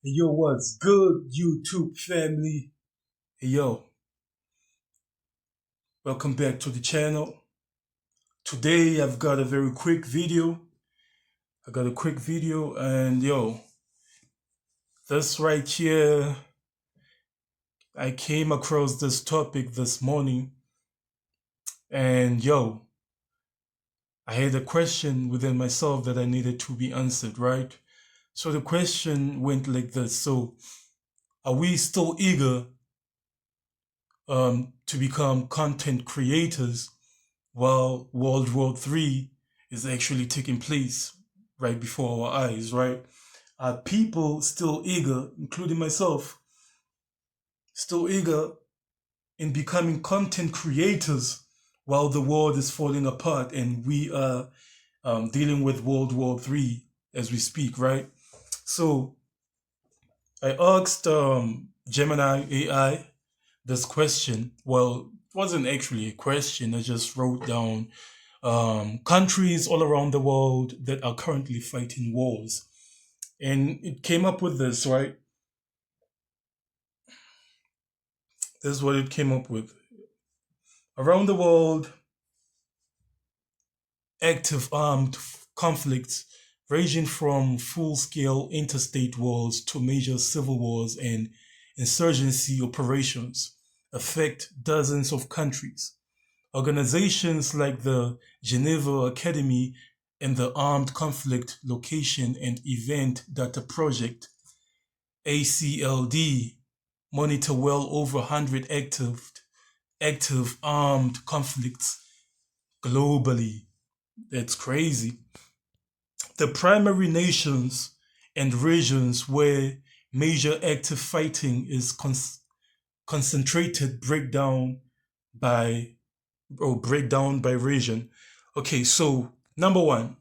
Hey, yo, what's good, YouTube family? Hey, yo, welcome back to the channel. Today, I've got a very quick video. I got a quick video, and yo, this right here, I came across this topic this morning, and yo, I had a question within myself that I needed to be answered, right? So the question went like this. So, are we still eager to become content creators while World War III is actually taking place right before our eyes, right? Are people still eager, including myself, still eager in becoming content creators while the world is falling apart and we are dealing with World War III as we speak, right? So I asked Gemini AI this question. Well, it wasn't actually a question. I just wrote down countries all around the world that are currently fighting wars. And it came up with this, right? This is what it came up with. Around the world, active armed conflicts ranging from full scale interstate wars to major civil wars and insurgency operations affect dozens of countries. Organizations like the Geneva Academy and the Armed Conflict Location and Event Data Project, ACLD, monitor well over 100 active armed conflicts globally. That's crazy. The primary nations and regions where major active fighting is concentrated by breakdown by region. Okay, so number one,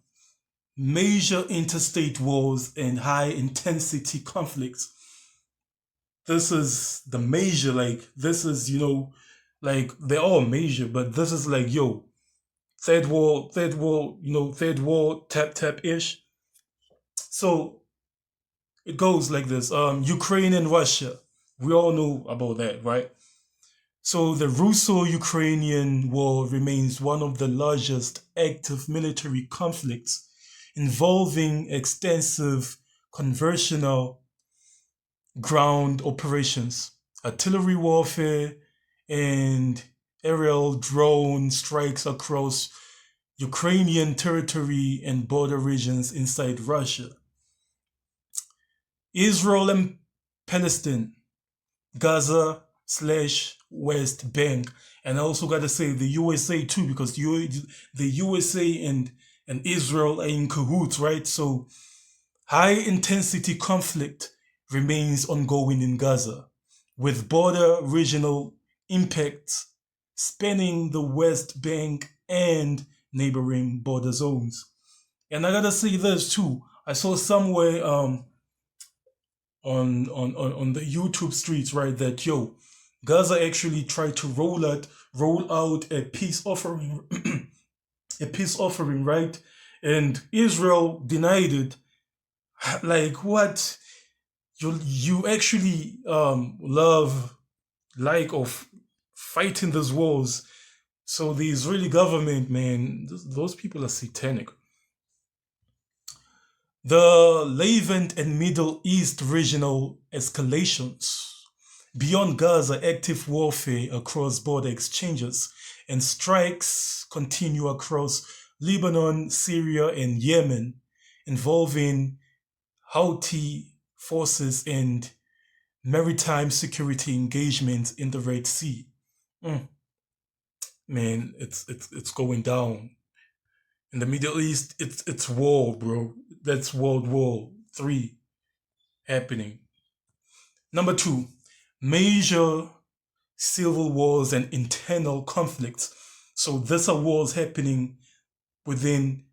major interstate wars and high intensity conflicts. This is the major, like, this is, like, they're all major, but this is like, yo, third war, tap ish. So it goes like this. Ukraine and Russia. We all know about that, right? So the Russo-Ukrainian War remains one of the largest active military conflicts involving extensive conventional ground operations, artillery warfare, and aerial drone strikes across Ukrainian territory and border regions inside Russia. Israel and Palestine, Gaza slash West Bank. And I also got to say the USA too, because the USA and Israel are in cahoots, right? So high intensity conflict remains ongoing in Gaza, with border regional impacts spanning the West Bank and neighboring border zones. And I gotta say this too. I saw somewhere on the YouTube streets, right, that yo, Gaza actually tried to roll out a peace offering a peace offering, right? And Israel denied it. Like what? You actually love like of fighting these wars. So the Israeli government, man, those people are satanic. The Levant and Middle East regional escalations. Beyond Gaza, active warfare across border exchanges and strikes continue across Lebanon, Syria, and Yemen, involving Houthi forces and maritime security engagements in the Red Sea. Mm, man, it's going down. In the Middle East, it's war, bro. That's World War III happening. Number two, major civil wars and internal conflicts. So these are wars happening within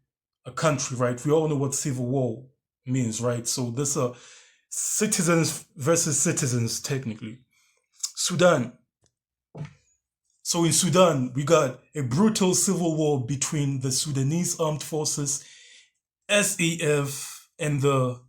a country, right? We all know what civil war means, right? So these are citizens versus citizens, technically. Sudan. So in Sudan, we got a brutal civil war between the Sudanese Armed Forces, SAF, and the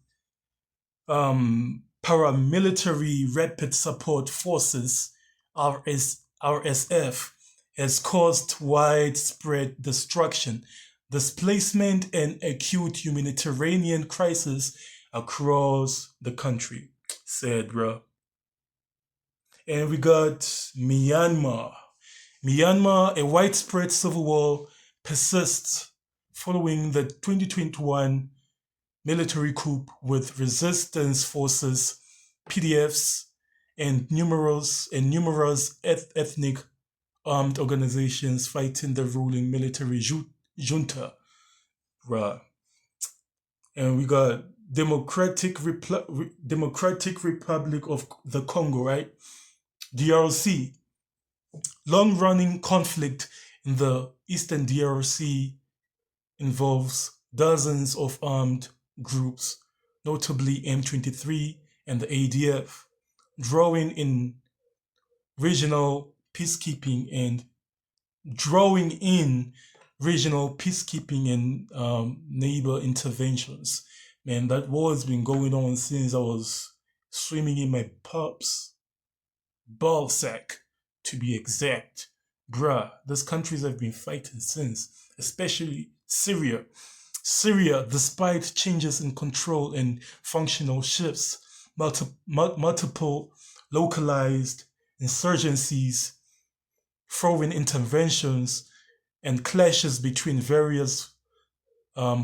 Paramilitary Rapid Support Forces (RSF) has caused widespread destruction, displacement, and acute humanitarian crisis across the country, said bruh. And we got Myanmar. Myanmar, a widespread civil war persists following the 2021 military coup with resistance forces, PDFs, and numerous ethnic armed organizations fighting the ruling military junta. Right. And we got Democratic Republic of the Congo, right? DRC. Long-running conflict in the eastern DRC involves dozens of armed groups, notably M23 and the ADF, drawing in regional peacekeeping and drawing in regional peacekeeping and neighbor interventions. Man, that war has been going on since I was swimming in my pup's ball sack, to be exact. Bruh, those countries have been fighting since, especially Syria. Syria, despite changes in control and functional shifts, multiple localized insurgencies, foreign interventions, and clashes between various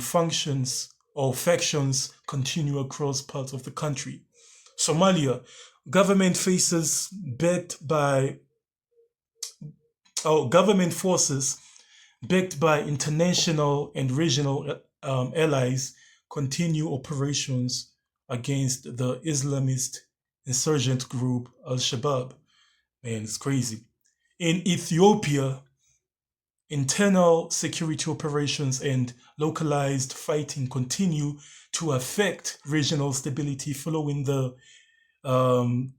functions or factions continue across parts of the country. Somalia, government faces backed by government forces backed by international and regional allies continue operations against the Islamist insurgent group Al-Shabaab. Man, it's crazy. In Ethiopia, internal security operations and localized fighting continue to affect regional stability following the um,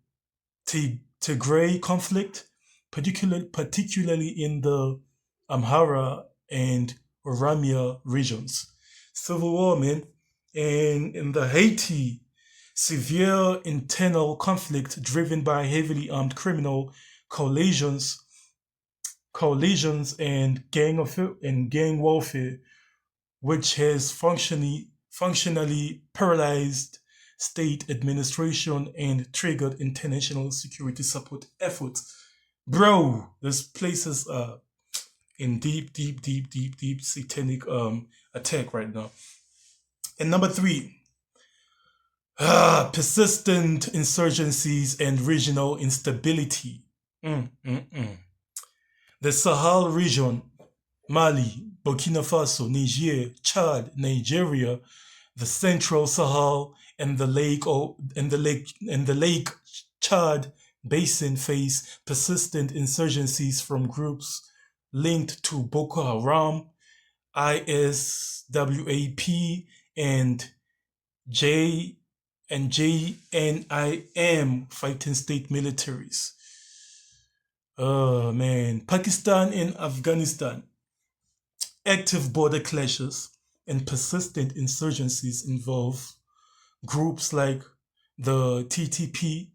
Tigray conflict, particularly in the Amhara and Oromia regions. Civil war, man. And in the Haiti, severe internal conflict driven by heavily armed criminal coalitions and gang warfare, which has functionally paralyzed state administration and triggered international security support efforts. Bro, these places are in deep satanic attack right now. And number three, persistent insurgencies and regional instability. The Sahel region, Mali, Burkina Faso, Niger, Chad, Nigeria, the Central Sahel, and the Lake Chad basin face persistent insurgencies from groups linked to Boko Haram, ISWAP, and JNIM fighting state militaries. Oh man, Pakistan and Afghanistan. Active border clashes and persistent insurgencies involve groups like the TTP,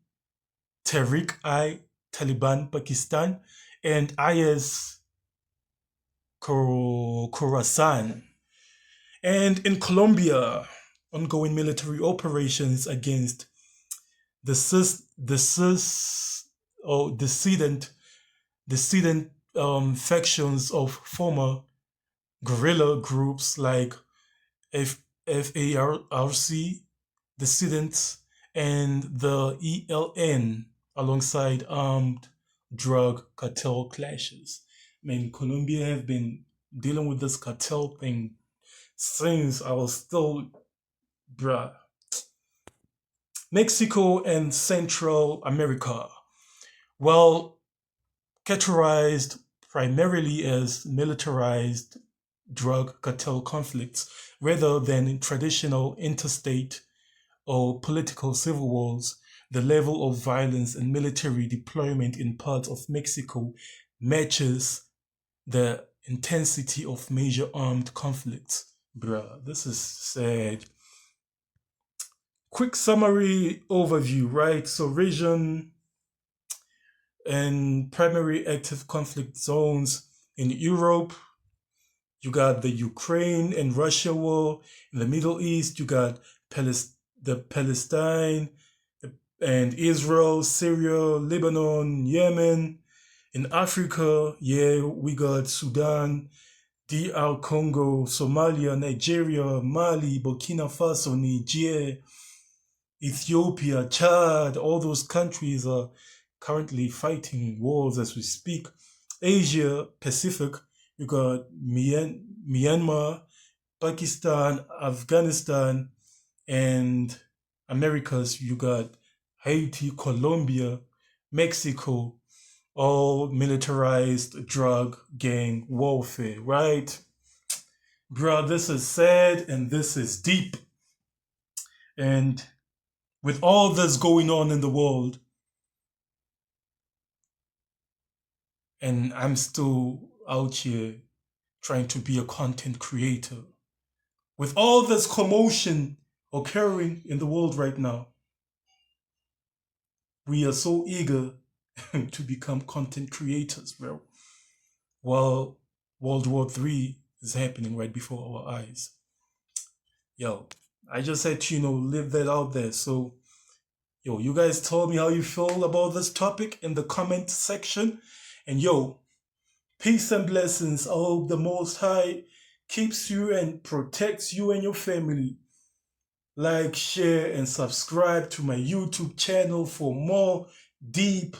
Tehrik-i Taliban Pakistan, and IS Khorasan. And in Colombia, ongoing military operations against the dissident factions of former guerrilla groups like FARC, dissidents, and the ELN, alongside armed drug cartel clashes. I mean, Colombia have been dealing with this cartel thing since I was still, bruh. Mexico and Central America. Well, categorized primarily as militarized drug cartel conflicts rather than traditional interstate or political civil wars, the level of violence and military deployment in parts of Mexico matches the intensity of major armed conflicts. Bruh, this is sad. Quick summary overview, right? So region and primary active conflict zones in Europe. You got the Ukraine and Russia war. In the Middle East, you got the Palestine and Israel, Syria, Lebanon, Yemen. In Africa, yeah, we got Sudan, DR Congo, Somalia, Nigeria, Mali, Burkina Faso, Niger, Ethiopia, Chad. All those countries are currently fighting wars as we speak. Asia Pacific, you got Myanmar, Pakistan, Afghanistan, and Americas, you got Haiti, Colombia, Mexico, all militarized drug gang warfare, right? Bro, this is sad and this is deep. And with all this going on in the world, and I'm still out here trying to be a content creator. With all this commotion occurring in the world right now, we are so eager to become content creators, bro. While World War III is happening right before our eyes. Yo, I just had to, live that out there. So, yo, you guys told me how you feel about this topic in the comment section. And yo, peace and blessings. I hope the Most High keeps you and protects you and your family. Like, share, and subscribe to my YouTube channel for more deep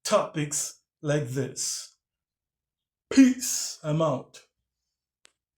topics like this. Peace. I'm out.